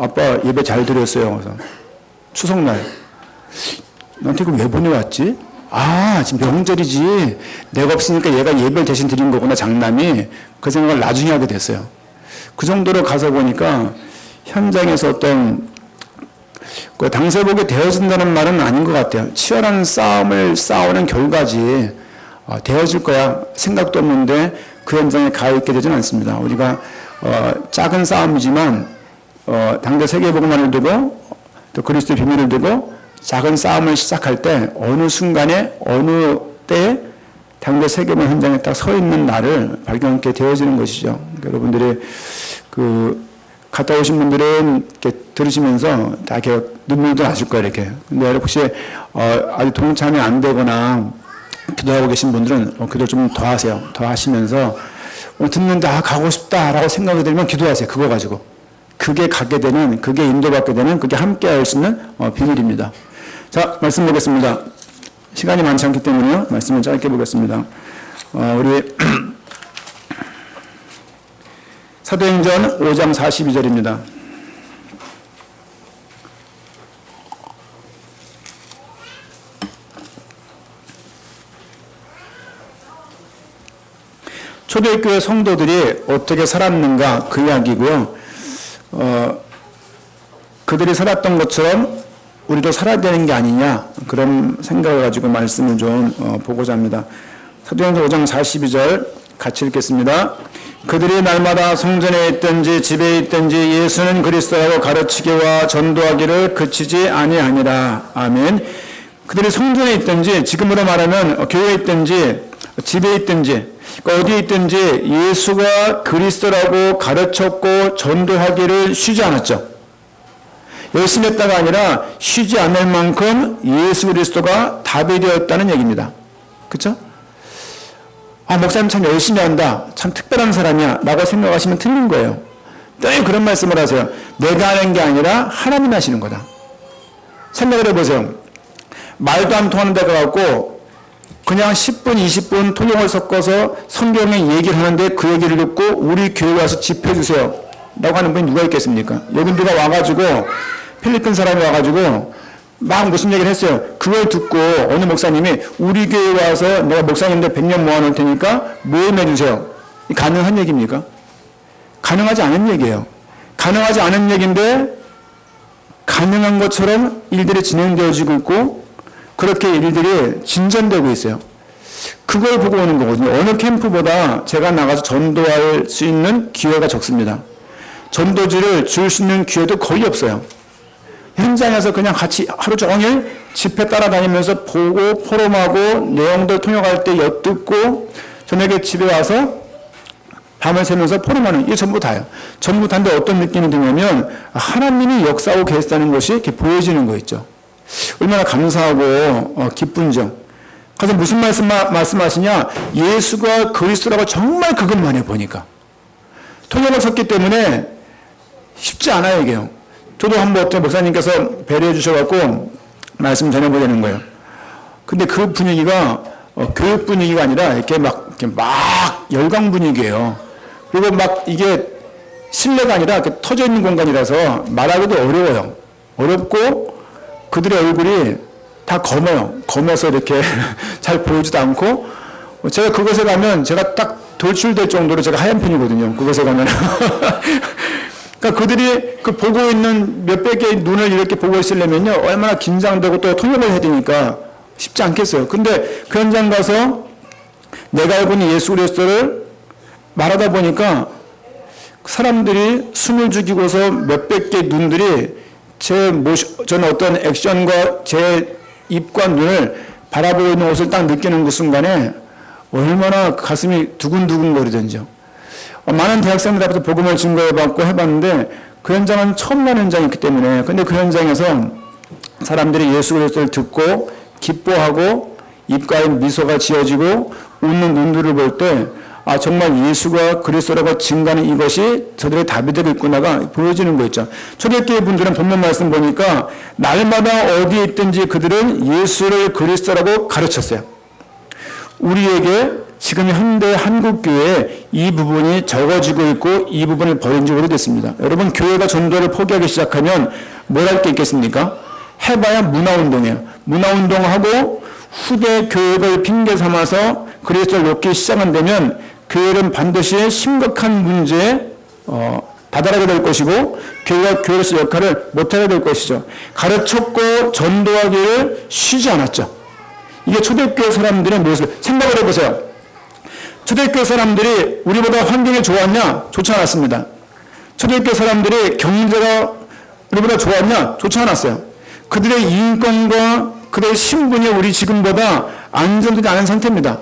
아빠 예배 잘 드렸어요. 그래서 추석날. 너한테 이거 왜 보내왔지? 아, 지금 명절이지. 내가 없으니까 얘가 예배를 대신 드린 거구나, 장남이. 그 생각을 나중에 하게 됐어요. 그 정도로 가서 보니까 현장에서 어떤 그 당세복이 되어진다는 말은 아닌 것 같아요. 치열한 싸움을 싸우는 결과지. 되어질 거야 생각도 없는데 그 현장에 가 있게 되지는 않습니다. 우리가 작은 싸움이지만 당대 세계복음만을 두고 또 그리스도의 비밀을 두고 작은 싸움을 시작할 때 어느 순간에 어느 때에 당대 세계복음 현장에 딱 서 있는 날을 발견하게 되어지는 것이죠. 그러니까 여러분들이 갔다 오신 분들은 이렇게 들으시면서 다 이렇게 눈물도 나실 거예요, 이렇게. 근데 혹시 아직 동참이 안 되거나 기도하고 계신 분들은 기도 좀 더 하세요. 더 하시면서 듣는데 가고 싶다라고 생각이 들면 기도하세요. 그거 가지고. 그게 가게 되는, 그게 인도받게 되는, 그게 함께 할 수 있는 비밀입니다. 자, 말씀 보겠습니다. 시간이 많지 않기 때문에요. 말씀을 짧게 보겠습니다. 우리 사도행전 5장 42절입니다. 초대교회 성도들이 어떻게 살았는가 그 이야기고요. 그들이 살았던 것처럼 우리도 살아야 되는 게 아니냐 그런 생각을 가지고 말씀을 좀 보고자 합니다. 사도행전 5장 42절 같이 읽겠습니다. 그들이 날마다 성전에 있든지 집에 있든지 예수는 그리스도라고 가르치기와 전도하기를 그치지 아니하니라. 아멘. 그들이 성전에 있든지 지금으로 말하면 교회에 있든지 집에 있든지 어디에 있든지 예수가 그리스도라고 가르쳤고 전도하기를 쉬지 않았죠. 열심히 했다가 아니라 쉬지 않을 만큼 예수 그리스도가 답이 되었다는 얘기입니다. 그렇죠? 목사님 참 열심히 한다. 참 특별한 사람이야. 라고 생각하시면 틀린 거예요. 늘 그런 말씀을 하세요. 내가 하는 게 아니라 하나님이 하시는 거다. 생각을 해보세요. 말도 안 통하는 데가 갖고 그냥 10분, 20분 통역을 섞어서 성경의 얘기를 하는데 그 얘기를 듣고 우리 교회 와서 집회해 주세요. 라고 하는 분이 누가 있겠습니까? 여기 누가 와가지고 필리핀 사람이 와가지고 막 무슨 얘기를 했어요. 그걸 듣고 어느 목사님이 우리 교회 와서 내가 목사님들 100명 모아놓을 테니까 모임해 주세요. 가능한 얘기입니까? 가능하지 않은 얘기예요. 가능하지 않은 얘기인데 가능한 것처럼 일들이 진행되어지고 있고 그렇게 일들이 진전되고 있어요. 그걸 보고 오는 거거든요. 어느 캠프보다 제가 나가서 전도할 수 있는 기회가 적습니다. 전도지를 줄 수 있는 기회도 거의 없어요. 현장에서 그냥 같이 하루 종일 집회 따라다니면서 보고 포럼하고 내용들 통역할 때 엿듣고 저녁에 집에 와서 밤을 새면서 포럼하는 이게 전부 다예요. 전부 다인데 어떤 느낌이 드냐면 하나님이 역사하고 계시다는 것이 이렇게 보여지는 거 있죠. 얼마나 감사하고 기쁜죠. 그래서 무슨 말씀하시냐? 예수가 그리스도라고 정말 그것만 해보니까 통역을 섰기 때문에 쉽지 않아요, 이게요. 저도 한번 어떤 목사님께서 배려해 주셔갖고 말씀 전해보려는 거예요. 근데 그 분위기가 교육 분위기가 아니라 이렇게 막 열강 분위기예요. 그리고 막 이게 실내가 아니라 이렇게 터져 있는 공간이라서 말하기도 어려워요. 어렵고 그들의 얼굴이 다 검어요. 검어서 이렇게 잘 보이지도 않고 제가 그곳에 가면 제가 딱 돌출될 정도로 제가 하얀 편이거든요. 그곳에 가면. 그러니까 그들이 그 보고 있는 몇백 개의 눈을 이렇게 보고 있으려면요. 얼마나 긴장되고 또 통역을 해야 되니까 쉽지 않겠어요. 근데 그 현장 가서 내가 알고 있는 예수 그리스도를 말하다 보니까 사람들이 숨을 죽이고서 몇백 개의 눈들이 저는 어떤 액션과 제 입과 눈을 바라보고 있는 것을 딱 느끼는 그 순간에 얼마나 가슴이 두근두근 거리던지요. 많은 대학생들 앞에서 복음을 증거해봤고 해봤는데 그 현장은 처음 가는 현장이기 때문에 근데 그 현장에서 사람들이 예수 그리스도를 듣고 기뻐하고 입가에 미소가 지어지고 웃는 눈들을 볼 때 정말 예수가 그리스도라고 증거하는 이것이 저들의 답이 되고 있구나가 보여지는 거 있죠. 초대교회 분들은 본문 말씀 보니까 날마다 어디에 있든지 그들은 예수를 그리스도라고 가르쳤어요. 우리에게 지금 현대 한국교회에 이 부분이 적어지고 있고 이 부분을 버린 지 오래됐습니다. 여러분, 교회가 전도를 포기하기 시작하면 뭘 할 게 있겠습니까? 해봐야 문화운동이에요. 문화운동하고 후대 교육을 핑계 삼아서 그리스도를 놓기 시작한다면 교회는 반드시 심각한 문제에 다다르게 될 것이고 교회가 교회로서 역할을 못하게 될 것이죠. 가르쳤고 전도하기를 쉬지 않았죠. 이게 초대교회 사람들의 모습. 생각을 해보세요. 초대교회 사람들이 우리보다 환경이 좋았냐? 좋지 않았습니다. 초대교회 사람들이 경제가 우리보다 좋았냐? 좋지 않았어요. 그들의 인권과 그들의 신분이 우리 지금보다 안정되지 않은 상태입니다.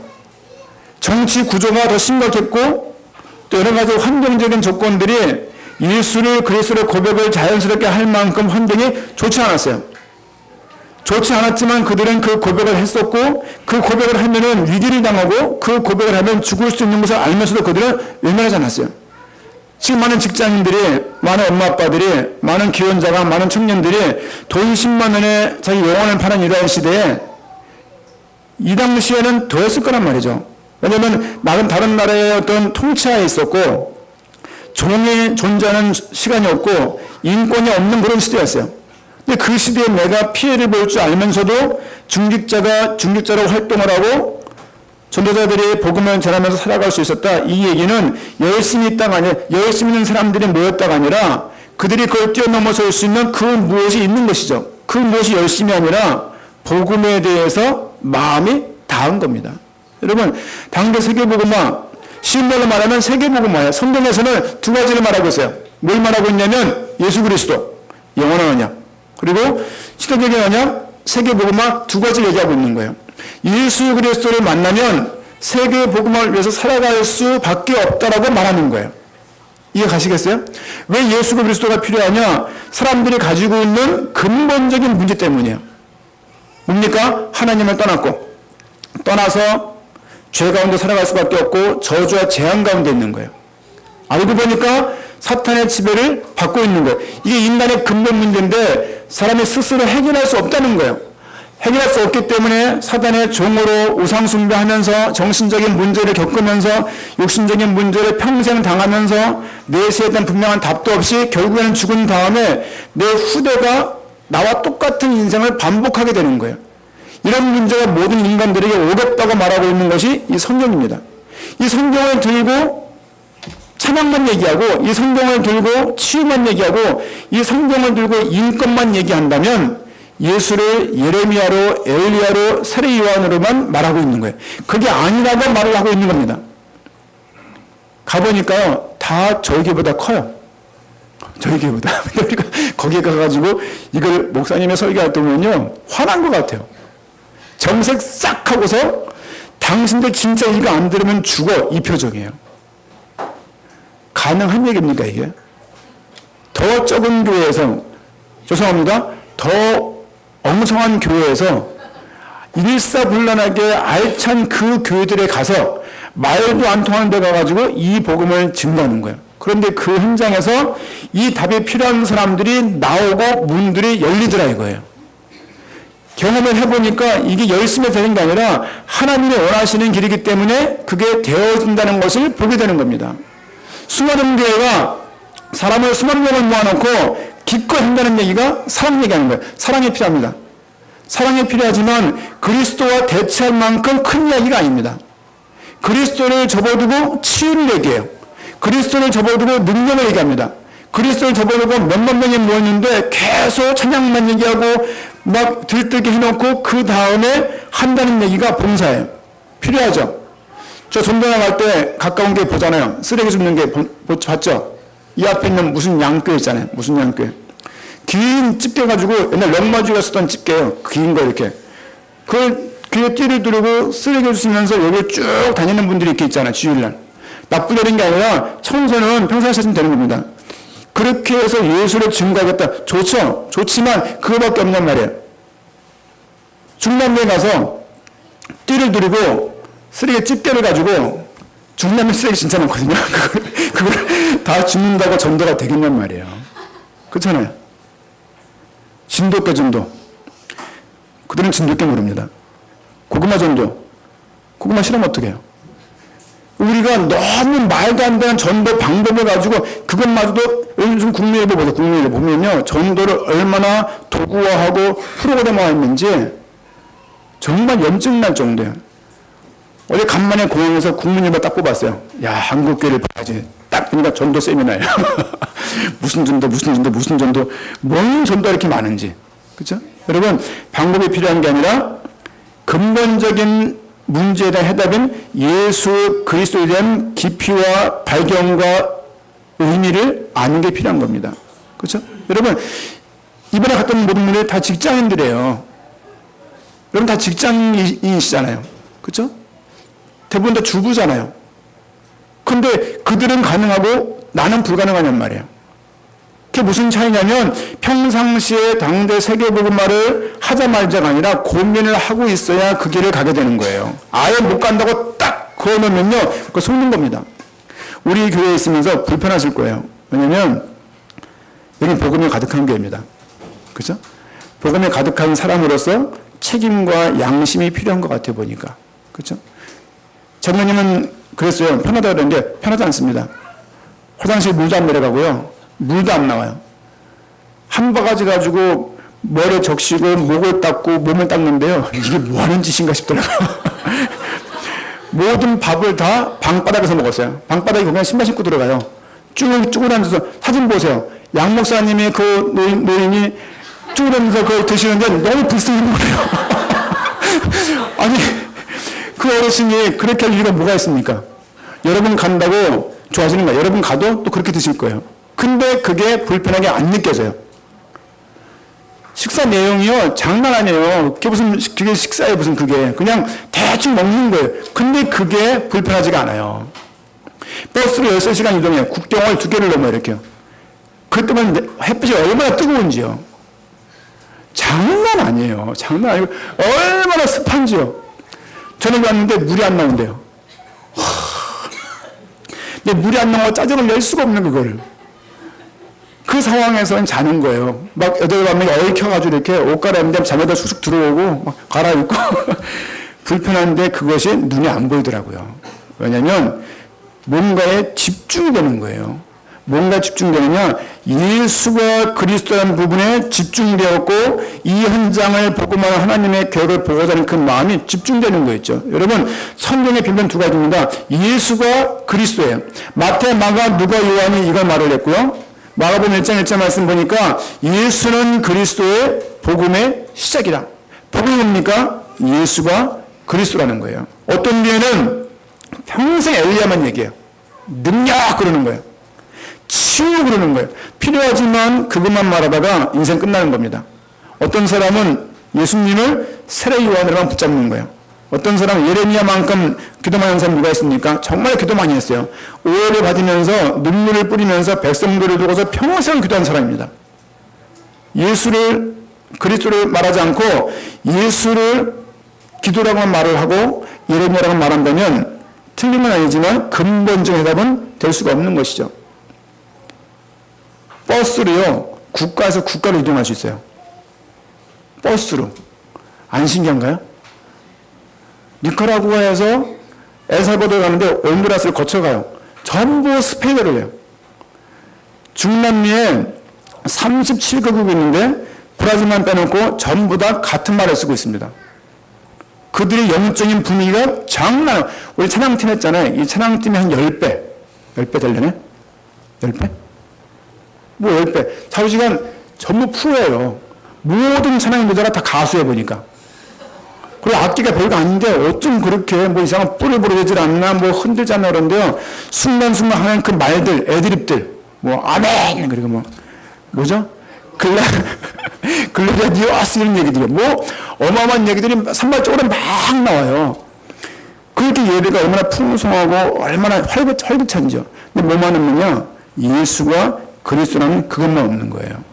정치 구조가 더 심각했고 또 여러 가지 환경적인 조건들이 예수를 그리스도의 고백을 자연스럽게 할 만큼 환경이 좋지 않았어요. 좋지 않았지만 그들은 그 고백을 했었고 그 고백을 하면은 위기를 당하고 그 고백을 하면 죽을 수 있는 것을 알면서도 그들은 외면하지 않았어요. 지금 많은 직장인들이, 많은 엄마 아빠들이, 많은 기혼자가, 많은 청년들이 돈 10만 원에 자기 영혼을 파는 이러한 시대에 이 당시에는 더 했을 거란 말이죠. 왜냐하면 다른 나라의 어떤 통치하에 있었고 종이 존재하는 시간이 없고 인권이 없는 그런 시대였어요. 근데 그 시대에 내가 피해를 볼 줄 알면서도 중직자로 활동을 하고 전도자들이 복음을 전하면서 살아갈 수 있었다. 이 얘기는 열심히 있다가 아니라 열심히 있는 사람들이 모였다가 아니라 그들이 그걸 뛰어넘어설 수 있는 그 무엇이 있는 것이죠. 그 무엇이 열심이 아니라 복음에 대해서 마음이 닿은 겁니다. 여러분, 당대 세계복음화, 쉬운 말로 말하면 세계복음화예요. 성경에서는 두 가지를 말하고 있어요. 뭘 말하고 있냐면 예수 그리스도, 영원한 언약, 그리고 시대적인 언약, 세계복음화 두 가지를 얘기하고 있는 거예요. 예수 그리스도를 만나면 세계복음화를 위해서 살아갈 수밖에 없다라고 말하는 거예요. 이해 가시겠어요? 왜 예수 그리스도가 필요하냐? 사람들이 가지고 있는 근본적인 문제 때문이에요. 뭡니까? 하나님을 떠나서 죄 가운데 살아갈 수밖에 없고 저주와 재앙 가운데 있는 거예요. 알고 보니까 사탄의 지배를 받고 있는 거예요. 이게 인간의 근본 문제인데 사람이 스스로 해결할 수 없다는 거예요. 해결할 수 없기 때문에 사단의 종으로 우상숭배하면서 정신적인 문제를 겪으면서 육신적인 문제를 평생 당하면서 내세에 대한 분명한 답도 없이 결국에는 죽은 다음에 내 후대가 나와 똑같은 인생을 반복하게 되는 거예요. 이런 문제가 모든 인간들에게 오겠다고 말하고 있는 것이 이 성경입니다. 이 성경을 들고 찬양만 얘기하고 이 성경을 들고 치유만 얘기하고 이 성경을 들고 인권만 얘기한다면 예수를 예레미야로, 엘리야로, 세례 요한으로만 말하고 있는 거예요. 그게 아니라고 말을 하고 있는 겁니다. 가보니까요, 다 저희 교회보다 커요. 저희 교회보다. 그러니까 거기에 가가지고 이걸 목사님의 설교할 때 보면요, 화난 것 같아요. 정색 싹 하고서 당신들 진짜 이거 안 들으면 죽어, 이 표정이에요. 가능한 얘기입니까 이게? 더 적은 교회에서, 죄송합니다, 더 엉성한 교회에서 일사불란하게 알찬 그 교회들에 가서 말도 안 통하는 데 가가지고 이 복음을 증거하는 거예요. 그런데 그 현장에서 이 답이 필요한 사람들이 나오고 문들이 열리더라 이거예요. 경험을 해보니까 이게 열심히 되는 게 아니라 하나님이 원하시는 길이기 때문에 그게 되어진다는 것을 보게 되는 겁니다. 수많은 교회가 사람을 수많은 명을 모아놓고 기껏 한다는 얘기가 사랑 얘기하는 거예요. 사랑이 필요합니다. 사랑이 필요하지만 그리스도와 대체할 만큼 큰 이야기가 아닙니다. 그리스도를 접어두고 치유를 얘기해요. 그리스도를 접어두고 능력을 얘기합니다. 그리스도를 접어두고 몇만 명이 모였는데 계속 찬양만 얘기하고 막 들뜨게 해놓고 그 다음에 한다는 얘기가 봉사예요. 필요하죠. 저 전도나 갈 때 가까운 게 보잖아요. 쓰레기 줍는 게 봤죠? 이 앞에 있는 무슨 양교회 있잖아요. 무슨 양교회. 긴 집게 가지고 옛날 럭마주가 쓰던 집게요. 긴 거 이렇게. 그걸 귀에 띠를 두르고 쓰레기 주시면서 여기 쭉 다니는 분들이 이렇게 있잖아요. 주일날. 나쁘다는 게 아니라 청소는 평생 하시면 되는 겁니다. 그렇게 해서 예수를 증거하겠다. 좋죠? 좋지만 그거밖에 없단 말이에요. 중남미에 가서 띠를 두르고 쓰레기 집게를 가지고 중남미 쓰레기 진짜 많거든요. 그걸 다 줍는다고 전도가 되겠냔 말이에요. 그렇잖아요. 진돗개 전도. 그들은 진돗개 모릅니다. 고구마 전도. 그것만 싫으면 어떻게 해요? 우리가 너무 말도 안 되는 전도 방법을 가지고 그것마저도 요즘 국민일보 보세요. 국민일보 보면요. 전도를 얼마나 도구화하고 프로그램화했는지 정말 염증날 정도예요. 어제 간만에 공항에서 국민일보 딱 뽑았어요. 야, 한국교회를 봐야지. 딱 보니까 전도 세미나예요. 무슨 전도. 뭔 전도가 이렇게 많은지. 그렇죠? 여러분, 방법이 필요한 게 아니라 근본적인 문제에 대한 해답은 예수 그리스도에 대한 깊이와 발견과 의미를 아는 게 필요한 겁니다. 그렇죠? 여러분, 이번에 갔던 모든 분들이 다 직장인들이에요. 여러분 다 직장인이시잖아요. 그렇죠? 대부분 다 주부잖아요. 근데 그들은 가능하고 나는 불가능하냔 말이에요. 그게 무슨 차이냐면 평상시에 당대 세계복음화를 하자 말자가 아니라 고민을 하고 있어야 그 길을 가게 되는 거예요. 아예 못 간다고 딱 그어놓으면요. 그거 속는 겁니다. 우리 교회에 있으면서 불편하실 거예요. 왜냐면 여기 복음이 가득한 교회입니다. 그죠? 복음이 가득한 사람으로서 책임과 양심이 필요한 것 같아 보니까. 그죠? 장로님은 그랬어요. 편하다고 그랬는데 편하지 않습니다. 화장실 물도 안 내려가고요. 물도 안 나와요. 한 바가지 가지고 머리에 적시고 목을 닦고 몸을 닦는데요. 이게 뭐 하는 짓인가 싶더라고요. 모든 밥을 다 방바닥에서 먹었어요. 방바닥에 보면 신발 신고 들어가요. 쭈글 앉아서 사진 보세요. 양 목사님의 그 노인이 쭈글 앉아서 그걸 드시는데 너무 불쌍한 거예요. 아니, 그 어르신이 그렇게 할 이유가 뭐가 있습니까? 여러분 간다고 좋아하시는 거예요. 여러분 가도 또 그렇게 드실 거예요. 근데 그게 불편하게 안 느껴져요. 식사 내용이요, 장난 아니에요. 그게 식사예요, 무슨 그게. 그냥 대충 먹는 거예요. 근데 그게 불편하지가 않아요. 버스로 13시간 이동해요. 국경을 2개를 넘어요, 이렇게요. 그것 때문에 햇빛이 얼마나 뜨거운지요. 장난 아니에요. 장난 아니고, 얼마나 습한지요. 저는 갔는데 물이 안 나온대요. 근데 물이 안 나오고 짜증을 낼 수가 없는 그거를. 그 상황에서는 자는 거예요. 막 여덟 밤에 얽혀가지고 이렇게 옷 갈아입는데 잠에다 쑥쑥 들어오고 막 갈아입고 불편한데 그것이 눈에 안 보이더라고요. 왜냐하면 뭔가에 집중되는 거예요. 뭔가 집중되느냐? 예수가 그리스도라는 부분에 집중되었고 이 현장을 보고만 하나님의 계획을 보고자 하는 그 마음이 집중되는 거였죠. 여러분, 성경의 변명 2가지입니다. 예수가 그리스도예요. 마태, 마가, 누가, 요한이 이걸 말을 했고요. 마가복음 1장 1절 말씀 보니까 예수는 그리스도의 복음의 시작이다. 복음이 뭡니까? 예수가 그리스도라는 거예요. 어떤 교회는 평생 엘리야만 얘기해요. 능력 그러는 거예요. 치유 그러는 거예요. 필요하지만 그것만 말하다가 인생 끝나는 겁니다. 어떤 사람은 예수님을 세례 요한으로만 붙잡는 거예요. 어떤 사람은 예레미야만큼 기도 많이 하는 사람 누가 있습니까? 정말 기도 많이 했어요. 오해를 받으면서 눈물을 뿌리면서 백성들을 두고서 평생 기도한 사람입니다. 예수를 그리스도를 말하지 않고 예수를 기도라고만 말을 하고 예레미야라고 말한다면 틀린 건 아니지만 근본적인 해답은 될 수가 없는 것이죠. 버스로요, 국가에서 국가로 이동할 수 있어요. 버스로. 안 신기한가요? 니카라구아에서 엘살바도르 가는데 온두라스를 거쳐가요. 전부 스페인어를 해요. 중남미에 37개국이 있는데 브라질만 빼놓고 전부 다 같은 말을 쓰고 있습니다. 그들의 영적인 분위기가 장난 아니에요. 우리 찬양팀 했잖아요. 이 찬양팀이 한 10배. 10배 되려네? 10배? 뭐 10배. 자유시간 전부 프로예요. 모든 찬양 무대가 다 가수해 보니까. 그리고 악기가 별거 아닌데 어쩜 그렇게 뭐 이상한 뿔을 부르질 않나 뭐 흔들지 않나 그런데요. 순간순간 하는 그 말들, 애드립들. 뭐 아멘! 그리고 뭐 뭐죠? 글로리아 디오스 이런 얘기들이 뭐 어마어마한 얘기들이 산발적으로 막 나와요. 그렇게 예배가 얼마나 풍성하고 얼마나 활기찬지요. 근데 뭐만 없느냐? 예수가 그리스도라는 그것만 없는 거예요.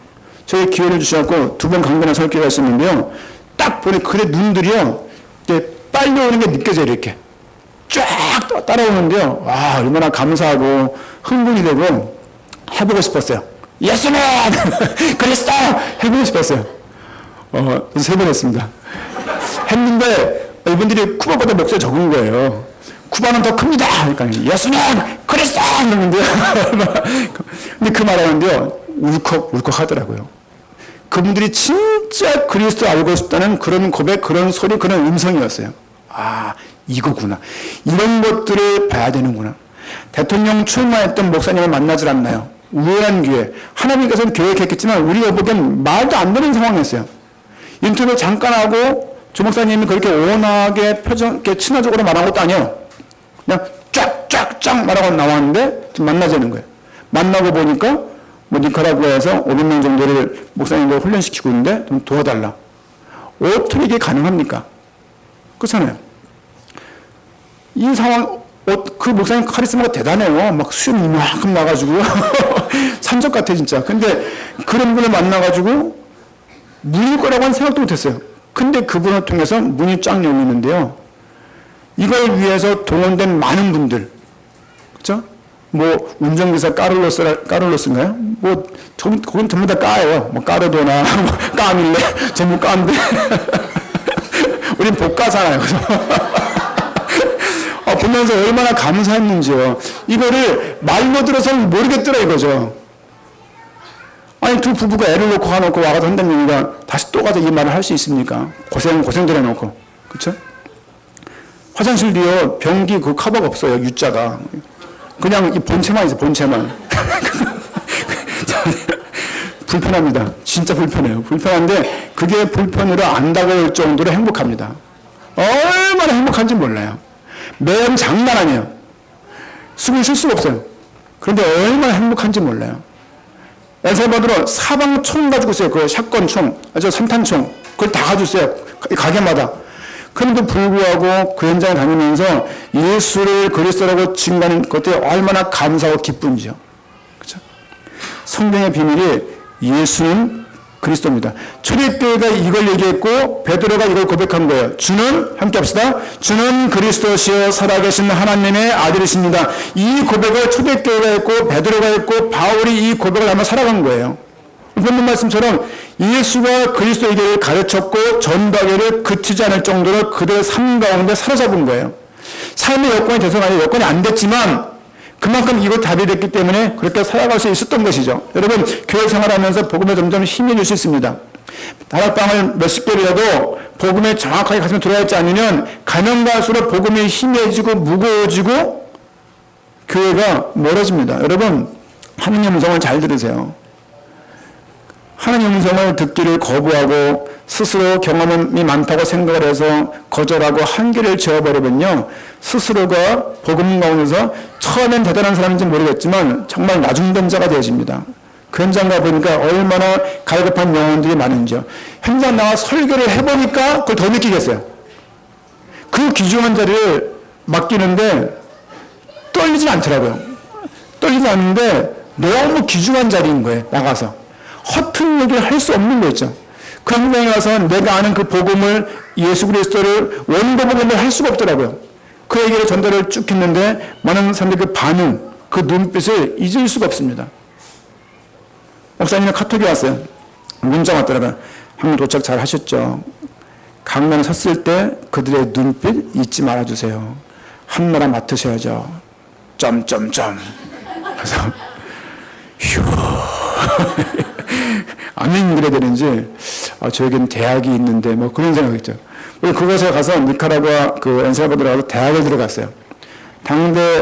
저희 기회를 주셔서 2번 강단에 설 기회가 있었는데요. 딱 보니 그의 눈들이요. 이제 빨려오는 게 느껴져요. 이렇게. 쫙 따라오는데요. 와, 얼마나 감사하고 흥분이 되고 해보고 싶었어요. 예수는 그리스도 해보고 싶었어요. 3번 했습니다. 했는데 이분들이 쿠바보다 목소리 적은 거예요. 쿠바는 더 큽니다. 그러니까 예수님 그리스도 그러는데요. 근데 그 말하는데요 울컥울컥 하더라고요. 그분들이 진짜 그리스도 알고 싶다는 그런 고백, 그런 소리, 그런 음성이었어요. 아, 이거구나. 이런 것들을 봐야 되는구나. 대통령 출마했던 목사님을 만나질 않나요? 우연한 기회. 하나님께서는 계획했겠지만 우리가 보기엔 말도 안 되는 상황이었어요. 인터뷰 잠깐 하고 조 목사님이 그렇게 온화하게 이렇게 친화적으로 말한 것도 아니에요. 그냥 쫙쫙쫙 말하고 나왔는데 지금 만나자는 거예요. 만나고 보니까 뭐 니카라구아에서 500명 정도를 목사님들 훈련시키고 있는데 좀 도와달라. 어떻게 이게 가능합니까? 그렇잖아요. 이 상황, 그 목사님 카리스마가 대단해요. 막 수염이 이만큼 나가지고 산적 같아 진짜. 근데 그런 분을 만나가지고 문일 거라고는 생각도 못했어요. 근데 그분을 통해서 문이 쫙 열리는데요. 이걸 위해서 동원된 많은 분들, 그렇죠? 뭐 운전기사 까를로스인가요? 뭐 그건 전부 다 까예요. 뭐 까르도나 뭐 까밀레 전부 까인데 우린 복가잖아요. 그래서 보면서 얼마나 감사했는지요. 이거를 말로 들어서는 모르겠더라 이거죠. 아니 두 부부가 애를 놓고 가놓고 와가지고 한다는 얘기가 다시 또 가서 이 말을 할 수 있습니까? 고생들 해놓고. 그렇죠? 화장실도요 변기 그 커버가 없어요. U자가. 그냥 이 본체만 있어요. 본체만. 불편합니다. 진짜 불편해요. 불편한데 그게 불편으로 안다고 할 정도로 행복합니다. 얼마나 행복한지 몰라요. 매연 장난 아니에요. 숨을 쉴 수가 없어요. 그런데 얼마나 행복한지 몰라요. 엘살바도르 사방총 가지고 있어요. 그 샷건총, 산탄총. 그걸 다 가지고 있어요. 가게마다. 그런데도 불구하고 그 현장에 다니면서 예수를 그리스도라고 증거하는 것들이 얼마나 감사하고 기쁜지요. 그렇죠? 성경의 비밀이 예수는 그리스도입니다. 초대교회가 이걸 얘기했고 베드로가 이걸 고백한 거예요. 주는 함께 합시다. 주는 그리스도시요 살아계신 하나님의 아들이십니다. 이 고백을 초대교회가 했고 베드로가 했고 바울이 이 고백을 하며 살아간 거예요. 본문 말씀처럼 예수가 그리스도에게 가르쳤고 전도하기를 그치지 않을 정도로 그들의 삶 가운데 사로잡은 거예요. 삶의 여건이 돼서가 아니라 여건이 안 됐지만 그만큼 이거 답이 됐기 때문에 그렇게 살아갈 수 있었던 것이죠. 여러분 교회 생활하면서 복음에 점점 힘이 줄 수 있습니다. 다락방을 몇십 개를 해도 복음에 정확하게 가슴에 들어와 있지 않으면 가면 갈수록 복음이 힘해지고 무거워지고 교회가 멀어집니다. 여러분 하느님 음성을 잘 들으세요. 하나님 음성을 듣기를 거부하고 스스로 경험이 많다고 생각을 해서 거절하고 한계를 지어버리면요. 스스로가 복음 가운데서 처음엔 대단한 사람인지 모르겠지만 정말 나중된 자가 되어집니다. 그 현장 가보니까 얼마나 갈급한 영혼들이 많은지요. 현장 나와 설교를 해보니까 그걸 더 느끼겠어요. 그 귀중한 자리를 맡기는데 떨리진 않더라고요. 떨리지 않는데 너무 귀중한 자리인 거예요. 나가서. 허튼 얘기를 할 수 없는 거 있죠. 그 현장에 가서 내가 아는 그 복음을 예수 그리스도를 원고 복음을 할 수가 없더라고요. 그 얘기를 전달을 쭉 했는데 많은 사람들의 그 반응, 그 눈빛을 잊을 수가 없습니다. 목사님이 카톡이 왔어요. 문자 왔더라고요. 한번 도착 잘 하셨죠. 강단에 섰을 때 그들의 눈빛 잊지 말아주세요. 한 나라 맡으셔야죠. 점점점. 그래서 휴. 아멘 그래야 되는지 저에겐 대학이 있는데 뭐 그런 생각이죠. 그곳에 가서 니카라구아 그 엘살바도르 가서 대학을 들어갔어요.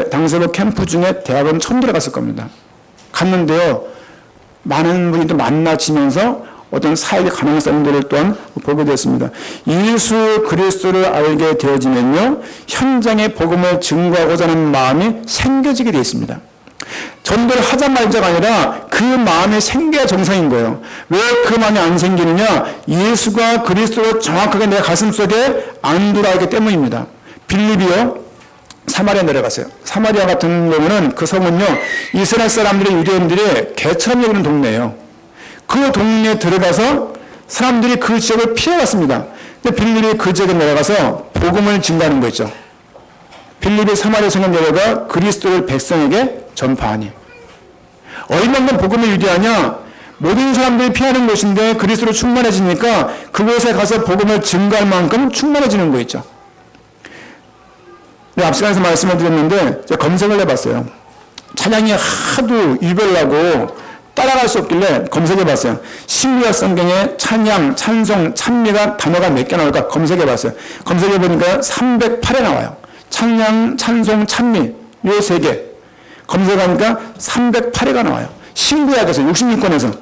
당시로 캠프 중에 대학은 처음 들어갔을 겁니다. 갔는데요. 많은 분이 또 만나지면서 어떤 사회의 가능성들을 또한 보게 됐습니다. 예수 그리스도를 알게 되어지면요. 현장에 복음을 증거하고자 하는 마음이 생겨지게 되어 있습니다. 전도를 하자 말자가 아니라 그 마음이 생겨야 정상인 거예요. 왜 그 마음이 안 생기느냐? 예수가 그리스도를 정확하게 내 가슴속에 안 들어가기 때문입니다. 빌립이요. 사마리아 내려갔어요. 사마리아 같은 경우는 그 성은요. 이스라엘 사람들의 유대인들의 개처럼 여기는 동네예요. 그 동네에 들어가서 사람들이 그 지역을 피해갔습니다. 근데 빌립이 그 지역에 내려가서 복음을 증거하는 거 있죠. 빌립이 사마리아 성에 내려가 그리스도를 백성에게 전파하니 얼만큼 복음을 유대하냐? 모든 사람들이 피하는 곳인데 그리스도로 충만해지니까 그곳에 가서 복음을 증거할 만큼 충만해지는 거 있죠. 앞 시간에서 말씀을 드렸는데 제가 검색을 해봤어요. 찬양이 하도 유별나고 따라갈 수 없길래 검색해봤어요. 신구약 성경에 찬양, 찬송, 찬미가 단어가 몇 개 나올까 검색해봤어요. 검색해보니까 308에 나와요. 찬양, 찬송, 찬미 요 3개 검색하니까 308회가 나와요. 신구약에서 66권에서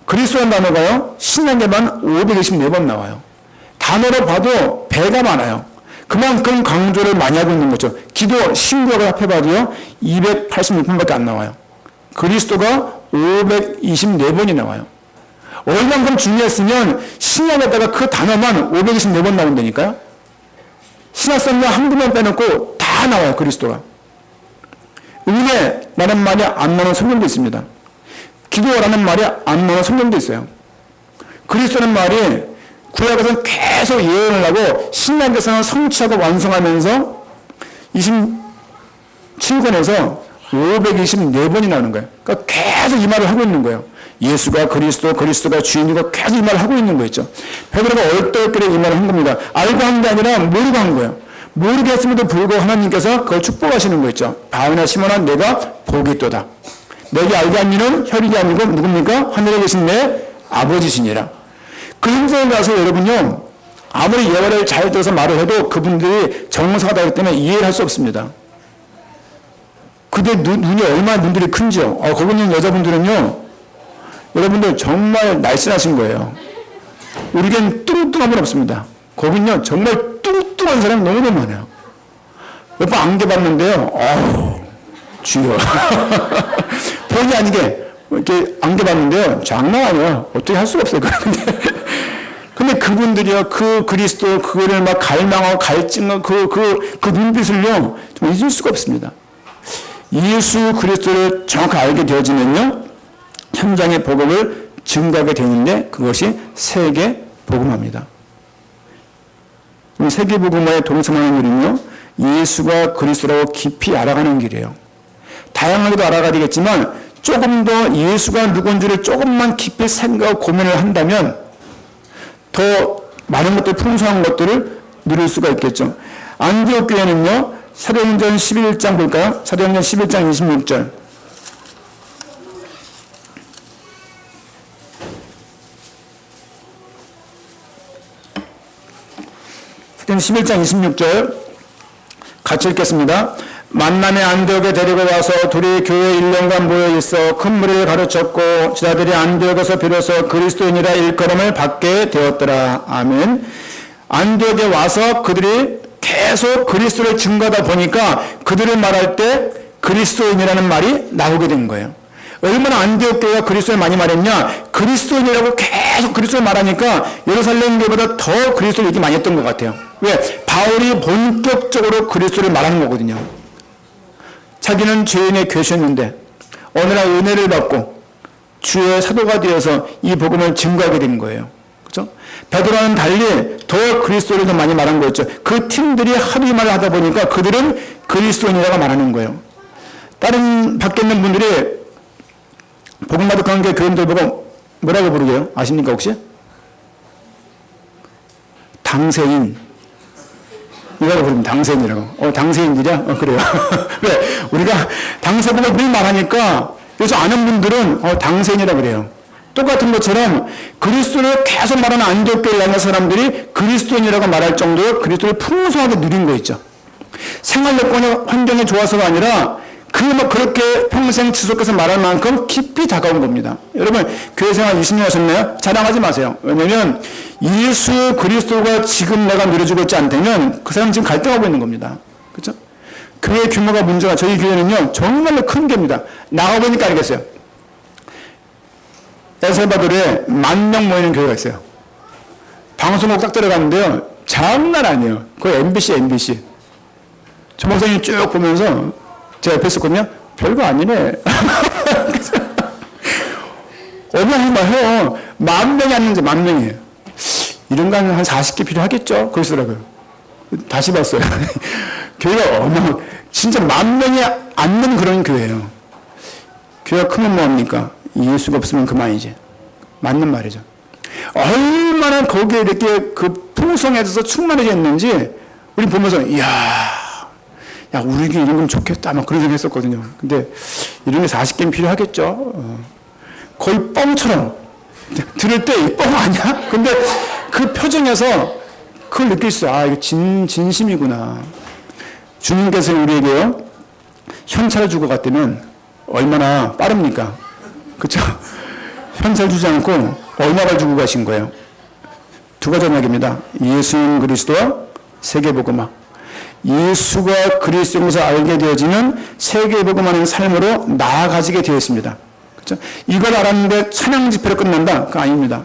그리스도라는 단어가요. 신약에만 524번 나와요. 단어로 봐도 배가 많아요. 그만큼 강조를 많이 하고 있는 거죠. 기도 신구약을 합해봐도요 286번밖에 안 나와요. 그리스도가 524번이 나와요. 얼만큼 중요했으면 신약에다가 그 단어만 524번 나온다니까요. 신약성경 한 구만 빼놓고 다 나와요. 그리스도가. 은혜라는 말이 안 나오는 성경도 있습니다. 기도라는 말이 안 나오는 성경도 있어요. 그리스도라는 말이 구약에서는 계속 예언을 하고 신약에서는 성취하고 완성하면서 27권에서 524번이 나오는 거예요. 그러니까 계속 이 말을 하고 있는 거예요. 예수가 그리스도, 그리스도가 주인이고 계속 이 말을 하고 있는 거였죠. 베드로가 얼떨결에 이 말을 한 겁니다. 알고 한 게 아니라 모르고 한 거예요. 모르게 했음에도 불구하고 하나님께서 그걸 축복하시는 거였죠. 바오나 시몬아 내가 복이 있도다. 내게 알게 한 이는 혈육이 아니고 누굽니까? 하늘에 계신 내 아버지시니라. 그 행성에 가서 여러분요 아무리 예화를 잘 들어서 말을 해도 그분들이 정사하기 때문에 이해를 할 수 없습니다. 그때 눈이 얼마나 눈들이 큰지요. 거기 있는 여자분들은요 여러분들 정말 날씬하신 거예요. 우리겐 뚱뚱한 분 없습니다. 거긴요 정말 뚱뚱한 사람 너무너무 많아요. 몇 번 안겨봤는데요 주여 본의 아니게 이렇게 안겨봤는데요 장난 아니에요. 어떻게 할 수가 없어요. 근데 그분들이요 그 그리스도 그거를 막 갈망하고 갈증하고 그 눈빛을요 좀 잊을 수가 없습니다. 예수 그리스도를 정확히 알게 되어지면요 현장의 복음을 증거하게 되는데 그것이 세계 복음화입니다. 세계 복음화에 동참하는 길은요 예수가 그리스도라고 깊이 알아가는 길이에요. 다양하게도 알아가야 되겠지만 조금 더 예수가 누군지를 조금만 깊이 생각하고 고민을 한다면 더 많은 것들 풍성한 것들을 누릴 수가 있겠죠. 안디옥 교회는요 사도행전 11장 볼까요? 사도행전 11장 26절. 사도행전 11장 26절 같이 읽겠습니다. 만남의 안디옥에 데리고 와서 둘이 교회 1년간 모여 있어 큰 무리를 가르쳤고 지자들이 안디옥에서 비로소 그리스도인이라 일컬음을 받게 되었더라. 아멘. 안디옥에 와서 그들이 계속 그리스도를 증거하다 보니까 그들을 말할 때 그리스도인이라는 말이 나오게 된 거예요. 얼마나 안디옥 교회가 그리스도를 많이 말했냐? 그리스도인이라고 계속 그리스도를 말하니까 예루살렘 교회보다 더 그리스도를 얘기 많이 했던 것 같아요. 왜? 바울이 본격적으로 그리스도를 말하는 거거든요. 자기는 죄인의 괴수였는데 어느 날 은혜를 받고 주의 사도가 되어서 이 복음을 증거하게 된 거예요. 그렇죠? 베드로와는 달리 더 그리스도를 더 많이 말한 거였죠. 그 팀들이 하도 이 말을 하다 보니까 그들은 그리스도인이라고 말하는 거예요. 다른 밖에 있는 분들이 복음 가득한 게 교인들 보고 뭐라고 부르게요? 아십니까 혹시? 당세인 이라고 부릅니다. 당세인이라고. 당세인들이야? 그래요. 왜? 우리가 당세복을 늘 말하니까 요즘 아는 분들은 당세인이라고 그래요. 똑같은 것처럼 그리스도를 계속 말하는 안디옥교회 양의 사람들이 그리스도인이라고 말할 정도로 그리스도를 풍성하게 누린 거 있죠. 생활 여건이 환경이 좋아서가 아니라 그렇게 평생 지속해서 말할 만큼 깊이 다가온 겁니다. 여러분 교회 생활 20년 하셨나요? 자랑하지 마세요. 왜냐하면 예수 그리스도가 지금 내가 누려주고 있지 않다면 그 사람 지금 갈등하고 있는 겁니다. 그렇죠? 교회 규모가 문제가 저희 교회는요 정말로 큰 교회입니다. 나가보니까 알겠어요. 엘살바도르에 10,000명 모이는 교회가 있어요. 방송국 딱 들어갔는데요 장난 아니에요. 거의 MBC 조 목사님 쭉 보면서 제가 옆에 있었거든요. 별거 아니네. 어머니만 해요. 10,000명이 왔는데 10,000명이에요. 이런 거 한 40개 필요하겠죠? 그러시더라고요. 다시 봤어요. 교회가 진짜 10,000명이 앉는 그런 교회예요. 교회가 크면 뭐합니까? 예수가 없으면 그만이지. 맞는 말이죠. 얼마나 거기에 이렇게 그 풍성해져서 충만해졌는지 우리 보면서 이야 야, 우리 교회 이런 건 좋겠다. 막 그런 생각 했었거든요. 근데 이런 게 40개는 필요하겠죠. 거의 뻥처럼. 들을 때 이 뻥 아니야? 근데 그 표정에서 그걸 느낄 수 있어요. 아, 이거 진심이구나. 주님께서 우리에게요, 현찰을 주고 갔다면 얼마나 빠릅니까? 그쵸? 현찰 주지 않고 얼마를 주고 가신 거예요. 두 가지 이야기입니다. 예수는 그리스도와 세계복음화. 예수가 그리스도인 것을 알게 되어지는 세계복음하는 삶으로 나아가지게 되어 있습니다. 그렇죠? 이걸 알았는데 찬양 집회로 끝난다? 그거 아닙니다.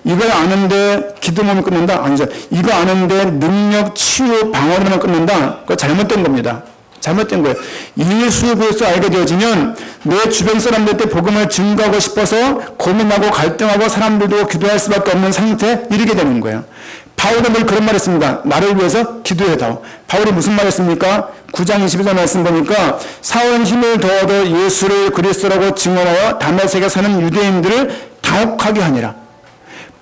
이걸 아는데 기도 모임이 끝난다? 아니죠. 이거 아는데 능력, 치유, 방언으로만 끝난다? 그거 잘못된 겁니다. 잘못된 거예요. 예수 그리스도 알게 되어지면 내 주변 사람들한테 복음을 증거하고 싶어서 고민하고 갈등하고 사람들도 기도할 수밖에 없는 상태에 이르게 되는 거예요. 바울은 늘 그런 말 했습니다. 나를 위해서 기도해다오. 바울이 무슨 말 했습니까? 9장 22절 말씀 보니까 사울은 힘을 더어도 예수를 그리스도라고 증언하여 다메섹에 사는 유대인들을 당혹하게 하니라.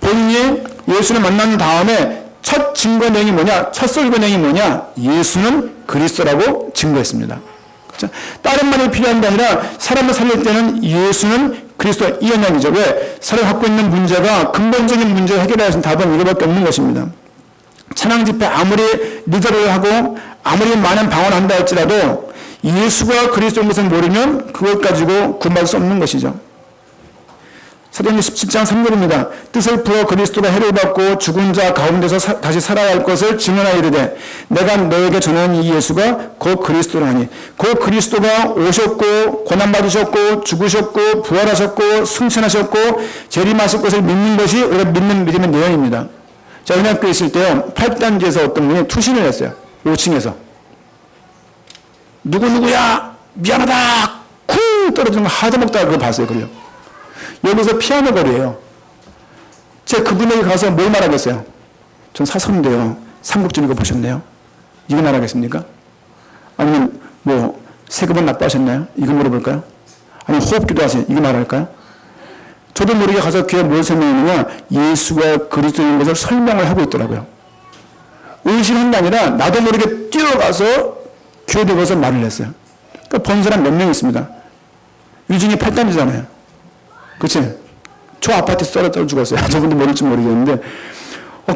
본인이 예수를 만난 다음에 첫 증거 내용이 뭐냐? 첫 설교 내용이 뭐냐? 예수는 그리스도라고 증거했습니다. 그렇죠? 다른 말이 필요한 게 아니라 사람을 살릴 때는 예수는 그리스도 이 연약이죠. 왜? 사람이 갖고 있는 문제가 근본적인 문제를 해결할 수 있는 답은 이거밖에 없는 것입니다. 찬양 집회 아무리 리더를 하고 아무리 많은 방언을 한다 할지라도 예수가 그리스도인 것을 모르면 그것 가지고 구원받을 수 없는 것이죠. 사도행전 17장 3절입니다. 뜻을 풀어 그리스도가 해를 받고 죽은 자 가운데서 다시 살아야 할 것을 증언하여 이르되 내가 너에게 전하는 이 예수가 곧 그리스도라니. 곧 그리스도가 오셨고 고난받으셨고 죽으셨고 부활하셨고 승천하셨고 재림하실 것을 믿는 것이 우리가 믿는 믿음의 내용입니다. 자, 은혜학교에 있을 때요, 8단지에서 어떤 분이 투신을 했어요. 5층에서. 누구누구야 미안하다 쿵 떨어지는 거 하다 먹다가 그거 봤어요. 그래요. 여기서 피아노 거리예요. 제가 그분에게 가서 뭘 말하겠어요? 전 사서인데요. 삼국지 이거 보셨네요? 이거 말하겠습니까? 아니면 뭐 세금은 납부하셨나요? 이거 물어볼까요? 아니면 호흡기도 하세요? 이거 말할까요? 저도 모르게 가서 교회 뭘 설명했느냐? 예수가 그리스도인 것을 설명을 하고 있더라고요. 의심한 게 아니라 나도 모르게 뛰어가서 교회에 가서 말을 했어요. 그러니까 본 사람 몇 명 있습니다. 유진이 8단지잖아요. 그치? 저 아파트에서 떨어져 죽었어요. 저분도 모를지 모르겠는데,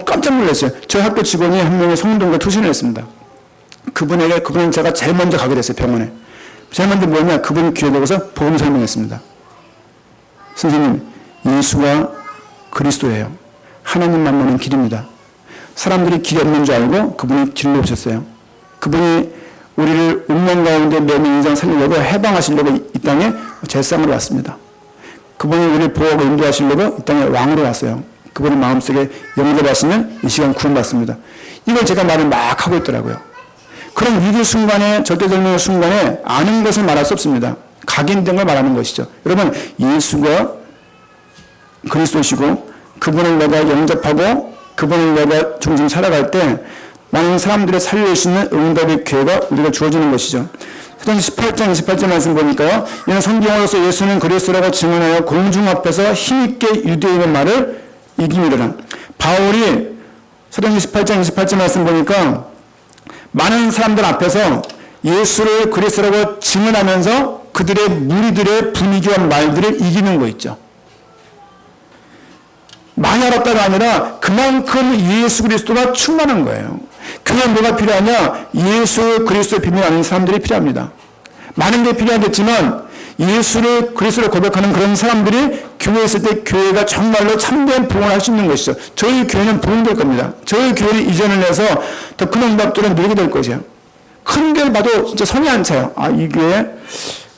깜짝 놀랐어요. 저희 학교 직원이 한 명이 성동과 투신을 했습니다. 그분은 제가 제일 먼저 가게 됐어요, 병원에. 제일 먼저 뭐냐? 그분이 귀에 대고서 복음 설명했습니다. 선생님, 예수가 그리스도예요. 하나님 만나는 길입니다. 사람들이 길이 없는 줄 알고 그분이 길로 오셨어요. 그분이 우리를 운명 가운데 매는 인생 살리려고 해방하시려고 이 땅에 제사장으로 왔습니다. 그분이 우리를 보호하고 인도하시려고 이 땅에 왕으로 왔어요. 그분의 마음속에 영접하시면 이 시간 구원받습니다. 이걸 제가 말을 막 하고 있더라고요. 그런 위기 순간에, 절대적인 순간에 아는 것을 말할 수 없습니다. 각인된 걸 말하는 것이죠. 여러분, 예수가 그리스도시고 그분을 내가 영접하고 그분을 내가 종종 살아갈 때 많은 사람들을 살릴 수 있는 응답의 기회가 우리가 주어지는 것이죠. 사도행전 18장 28절 말씀 보니까요. 이는 성경으로서 예수는 그리스도라고 증언하여 공중 앞에서 힘있게 유대인의 말을 이기미르라. 바울이 사도행전 18장 28절 말씀 보니까 많은 사람들 앞에서 예수를 그리스도라고 증언하면서 그들의 무리들의 분위기와 말들을 이기는 거 있죠. 많이 알았다가 아니라 그만큼 예수 그리스도가 충만한 거예요. 그게 뭐가 필요하냐? 예수 그리스도의 비밀을 아는 사람들이 필요합니다. 많은 게 필요하겠지만 예수를 그리스도를 고백하는 그런 사람들이 교회에 있을 때 교회가 정말로 참된 부흥을 할 수 있는 것이죠. 저희 교회는 부흥될 겁니다. 저희 교회를 이전을 해서 더 큰 응답들을 누리게 될 것이에요. 큰 교회를 봐도 진짜 성이 안 차요. 아, 이 교회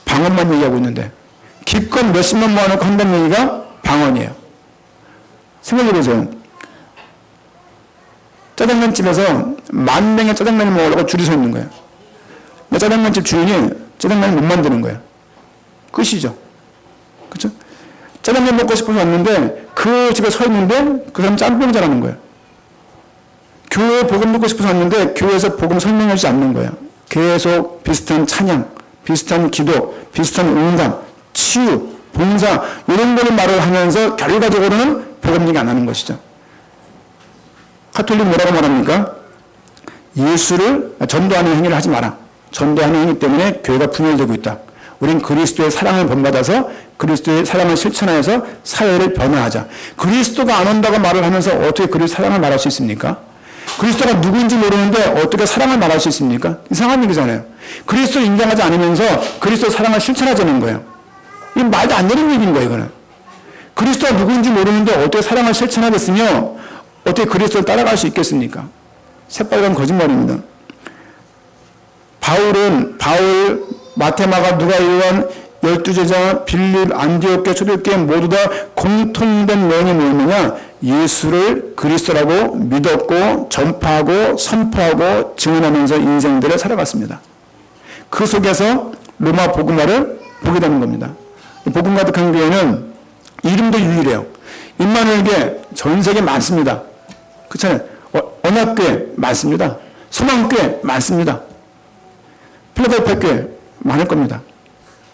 방언만 얘기하고 있는데 기껏 몇십만 모아놓고 한다는 얘기가 방언이에요. 생각해보세요. 짜장면집에서 10,000명의 짜장면을 먹으려고 줄이 서 있는 거예요. 근데 짜장면집 주인이 짜장면을 못 만드는 거예요. 끝이죠. 그렇죠? 짜장면 먹고 싶어서 왔는데 그 집에 서 있는데 그 사람 짬뽕 잘하는 거예요. 교회 복음 듣고 싶어서 왔는데 교회에서 복음 설명하지 않는 거예요. 계속 비슷한 찬양, 비슷한 기도, 비슷한 응답, 치유, 봉사 이런 거를 말을 하면서 결과적으로는 복음 얘기 안 하는 것이죠. 카톨릭 뭐라고 말합니까? 예수를 전도하는 행위를 하지 마라. 전도하는 행위 때문에 교회가 분열되고 있다. 우린 그리스도의 사랑을 본받아서 그리스도의 사랑을 실천하여서 사회를 변화하자. 그리스도가 안 온다고 말을 하면서 어떻게 그리스도 사랑을 말할 수 있습니까? 그리스도가 누구인지 모르는데 어떻게 사랑을 말할 수 있습니까? 이상한 얘기잖아요. 그리스도를 인정하지 않으면서 그리스도 사랑을 실천하자는 거예요. 이건 말도 안 되는 얘기인 거예요, 이거는. 그리스도가 누구인지 모르는데 어떻게 사랑을 실천하겠으며 어떻게 그리스도를 따라갈 수 있겠습니까? 새빨간 거짓말입니다. 바울, 마테마가, 누가, 요한, 12제자, 빌립, 안디옥교, 초대교회 모두 다 공통된 내용이 뭐였느냐? 예수를 그리스도라고 믿었고 전파하고 선포하고 증언하면서 인생들을 살아갔습니다. 그 속에서 로마 복음화를 보게 되는 겁니다. 복음 가득한 교회는 이름도 유일해요. 임마누엘교회 전 세계 많습니다. 그렇잖아요. 언약교회 많습니다. 소망교회 많습니다. 필라델피아 교회 많을 겁니다.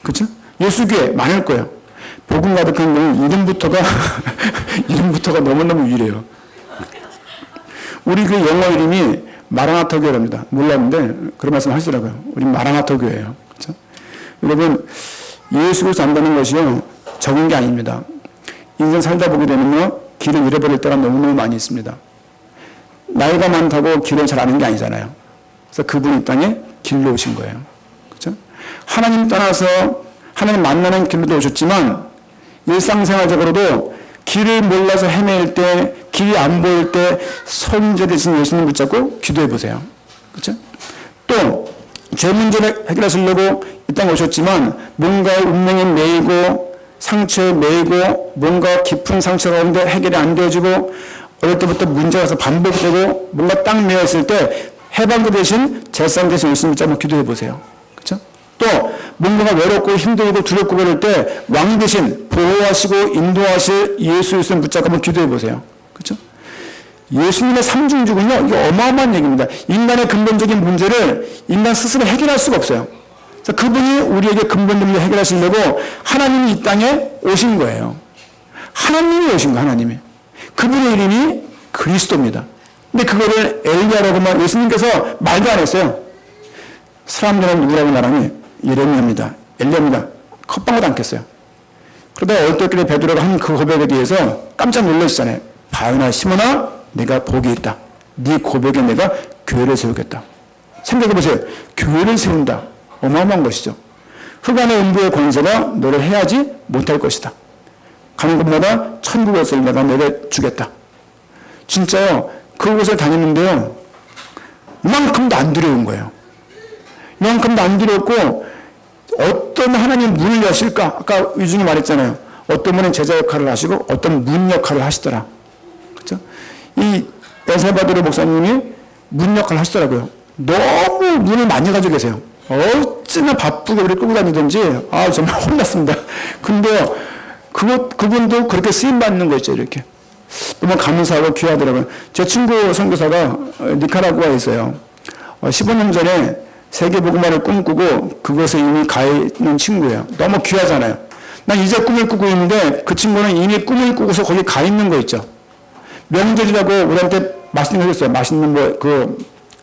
그렇죠? 예수교회 많을 거예요. 복음 가득한 교회는 이름부터가 너무너무 유일해요. 우리 그 영어 이름이 마라나타 교회랍니다. 몰랐는데 그런 말씀 하시더라고요. 우리 마라나타 교회예요. 그렇죠? 여러분, 예수 그리스도 안다는 것이요 적은 게 아닙니다. 인생 살다 보게 되면요 길을 잃어버릴 때가 너무너무 많이 있습니다. 나이가 많다고 길을 잘 아는 게 아니잖아요. 그래서 그분이 이 땅에 길로 오신 거예요. 그렇죠? 하나님 떠나서 하나님 만나는 길로도 오셨지만 일상생활적으로도 길을 몰라서 헤매일 때, 길이 안 보일 때 선제 되신 예수님 붙잡고 기도해 보세요. 그렇죠? 또 죄 문제를 해결하시려고 이 땅에 오셨지만 뭔가의 운명에 매이고 상처에 매이고 뭔가 깊은 상처가 오는데 해결이 안 되어지고 어릴 때부터 문제가 와서 반복되고 뭔가 딱 매였을 때 해방도 대신 제상 대신 예수님 붙잡고 기도해 보세요. 그렇죠? 또 뭔가가 외롭고 힘들고 두렵고 그럴 때 왕 대신 보호하시고 인도하실 예수 그리스도를 붙잡고 한번 기도해 보세요. 그렇죠? 예수님의 삼중주군요, 이게 어마어마한 얘기입니다. 인간의 근본적인 문제를 인간 스스로 해결할 수가 없어요. 그래서 그분이 우리에게 근본적인 문제를 해결하시려고 하나님이 이 땅에 오신 거예요. 하나님이 오신 거예요, 하나님이. 그분의 이름이 그리스도입니다. 근데 그거를 엘리야라고만 예수님께서 말도 안 했어요. 사람들은 누구라고 말하니? 예레미야입니다. 엘리야입니다. 컵방울도 안 깼어요. 그러다 얼떨결에 베드로가 한 그 고백에 대해서 깜짝 놀라시잖아요. 바요나 시몬아, 내가 복이 있다. 네 고백에 내가 교회를 세우겠다. 생각해보세요. 교회를 세운다. 어마어마한 것이죠. 흑암의 음부의 권세가 너를 해야지 못할 것이다. 가는 곳마다 천국의 내가 내게 주겠다. 진짜요. 그곳을 다녔는데요. 이만큼도 안 두려운 거예요. 이만큼도 안 두렵고 어떤 하나님 문을 여실까? 아까 유중이 말했잖아요. 어떤 분은 제자 역할을 하시고 어떤 문 역할을 하시더라. 그렇죠? 이 엘살바도르 목사님이 문 역할을 하시더라고요. 너무 문을 많이 가지고 계세요. 어찌나 바쁘게 우리 끌고 다니든지 정말 혼났습니다. 근데 그분도 그렇게 쓰임받는 거 있죠. 이렇게. 너무 감사하고 귀하더라고요. 제 친구 선교사가 니카라구아에 있어요. 15년 전에 세계복음화를 꿈꾸고 그것에 이미 가 있는 친구예요. 너무 귀하잖아요. 난 이제 꿈을 꾸고 있는데 그 친구는 이미 꿈을 꾸고서 거기 가 있는 거 있죠. 명절이라고 우리한테 맛있는 거 있어요. 맛있는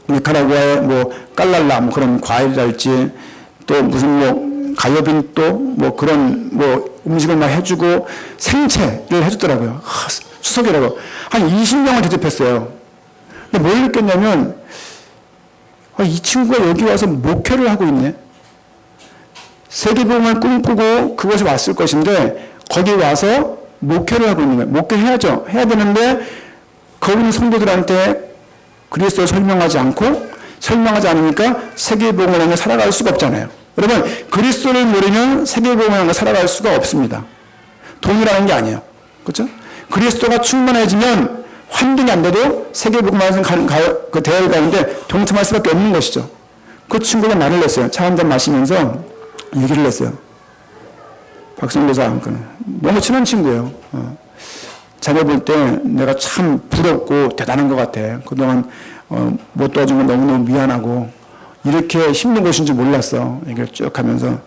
니카라구아에 깔랄라 그런 과일이랄지 또 무슨 가요빈 또 그런 음식을 막 해주고 생채를 해주더라고요. 추석이라고. 한 20명을 대접했어요. 근데 뭘 느꼈냐면 이 친구가 여기 와서 목회를 하고 있네. 세계복음을 꿈꾸고 그것이 왔을 것인데 거기 와서 목회를 하고 있는 거예요. 목회해야죠. 해야 되는데 거기 있는 성도들한테 그리스도를 설명하지 않으니까 세계복음을 향해 살아갈 수가 없잖아요. 여러분, 그리스도를 모르면 세계복음을 향해 살아갈 수가 없습니다. 돈이라는 게 아니에요. 그렇죠? 그리스도가 충만해지면 환등이 안 돼도 세계복음화에서 그 대화를 가는데 동참할 수밖에 없는 것이죠. 그 친구가 말을 했어요. 차 한잔 마시면서 얘기를 했어요. 박성교사, 너무 친한 친구예요. 자네 볼 때 내가 참 부럽고 대단한 것 같아. 그동안 못 도와준 건 너무너무 미안하고 이렇게 힘든 곳인 줄 몰랐어. 얘기를 쭉 하면서.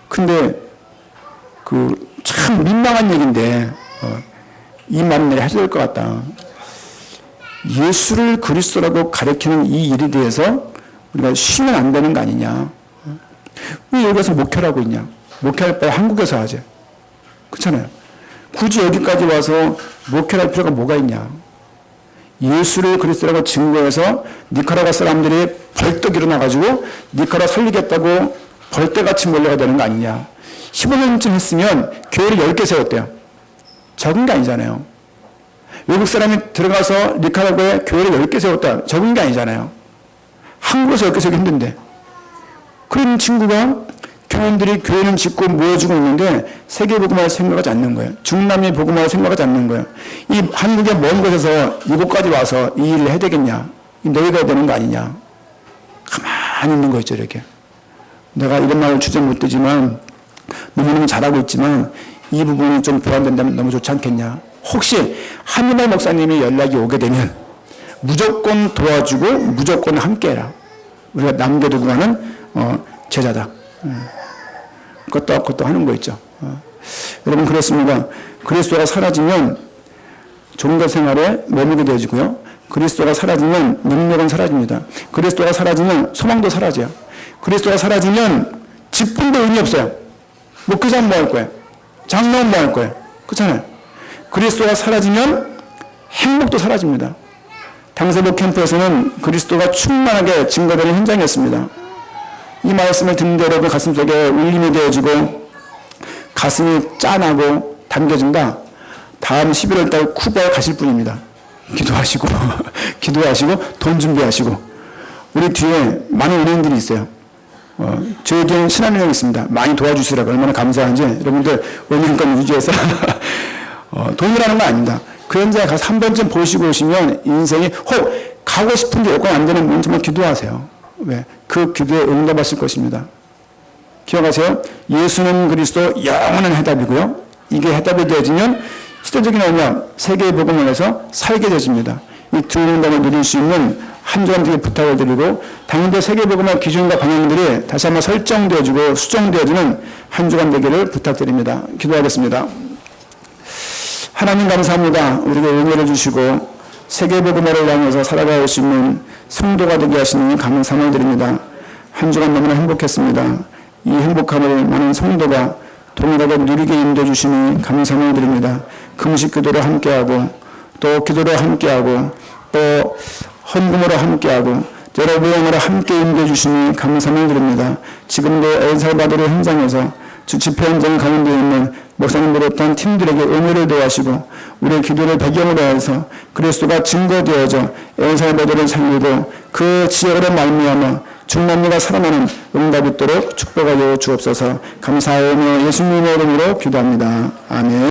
근데 참 민망한 얘기인데 이 말은 내가 해줘야 될 것 같다. 예수를 그리스도라고 가리키는 이 일에 대해서 우리가 쉬면 안 되는 거 아니냐. 왜 여기 가서 목회를 하고 있냐. 목회할 바에 한국에서 하지. 그렇잖아요. 굳이 여기까지 와서 목회를 할 필요가 뭐가 있냐. 예수를 그리스도라고 증거해서 니카라과 사람들이 벌떡 일어나가지고 니카라 살리겠다고 벌떼같이 몰려가 되는 거 아니냐. 15년쯤 했으면 교회를 10개 세웠대요. 적은 게 아니잖아요. 외국 사람이 들어가서 니카라과에 교회를 10개 세웠다. 적은 게 아니잖아요. 한국에서 10개 세우기 힘든데. 그런 친구가 교인들이 교회는 짓고 모여주고 있는데 세계 복음화를 생각하지 않는 거예요. 중남미 복음화를 생각하지 않는 거예요. 이 한국의 먼 곳에서 이곳까지 와서 이 일을 해야 되겠냐. 너희가 해야 되는 거 아니냐. 가만히 있는 거 있죠, 이렇게. 내가 이런 말을 주장 못 되지만 너무너무 잘하고 있지만 이 부분이 좀 보완된다면 너무 좋지 않겠냐. 혹시 한민아 목사님이 연락이 오게 되면 무조건 도와주고 무조건 함께해라. 우리가 남겨두고 가는 제자다. 그것도 하는 거 있죠. 여러분 그렇습니다. 그리스도가 사라지면 종교 생활에 머무게 되어지고요. 그리스도가 사라지면 능력은 사라집니다. 그리스도가 사라지면 소망도 사라져요. 그리스도가 사라지면 직분도 의미 없어요. 목회자는 뭐 할 거예요? 장로는 뭐 할 거예요? 그렇잖아요. 그리스도가 사라지면 행복도 사라집니다. 당세복 캠프에서는 그리스도가 충만하게 증거되는 현장이었습니다. 이 말씀을 듣는데 여러분 가슴속에 울림이 되어지고 가슴이 짠하고 당겨진다. 다음 11월 달 쿠바에 가실 분입니다. 기도하시고 기도하시고 돈 준비하시고 우리 뒤에 많은 은행들이 있어요. 저희 뒤에는 신한은행이 있습니다. 많이 도와주시라고 얼마나 감사한지 여러분들 은행권 유지해서 돈이라는 건 아닙니다. 그 현장에 가서 한 번쯤 보시고 오시면 인생이 혹 가고 싶은데 여건 안 되는 분 정말 기도하세요. 왜? 그 기도에 응답하실 것입니다. 기억하세요. 예수는 그리스도 영원한 해답이고요. 이게 해답이 되어지면 시대적인 언약, 세계의 복음을 해서 살게 되어집니다. 이 두 응답을 누릴 수 있는 한 주간 되게 부탁을 드리고 당대 세계 복음의 기준과 방향들이 다시 한번 설정되어지고 수정되어지는 한 주간 되기를 부탁드립니다. 기도하겠습니다. 하나님 감사합니다. 우리에게 은혜를 주시고 세계 복음화를 향해서 살아갈 수 있는 성도가 되게 하시는 감사를 드립니다. 한 주간 너무나 행복했습니다. 이 행복함을 많은 성도가 동일하게 누리게 인도해 주시니 감사를 드립니다. 금식 기도로 함께하고 또 기도로 함께하고 또 헌금으로 함께하고 여러 모형으로 함께 인도해 주시니 감사를 드립니다. 지금도 엘살바도르 현장에서 주 집회 현장 가운데 있는 목사님들 어떤 팀들에게 은혜를 도와시고 우리의 기도를 배경으로 해서 그리스도가 증거되어져 엘살바도르를 살리고 그 지역으로 말미암아 중남미가 살아나는 응답이 있도록 축복하여 주옵소서. 감사하며 예수님의 이름으로 기도합니다. 아멘.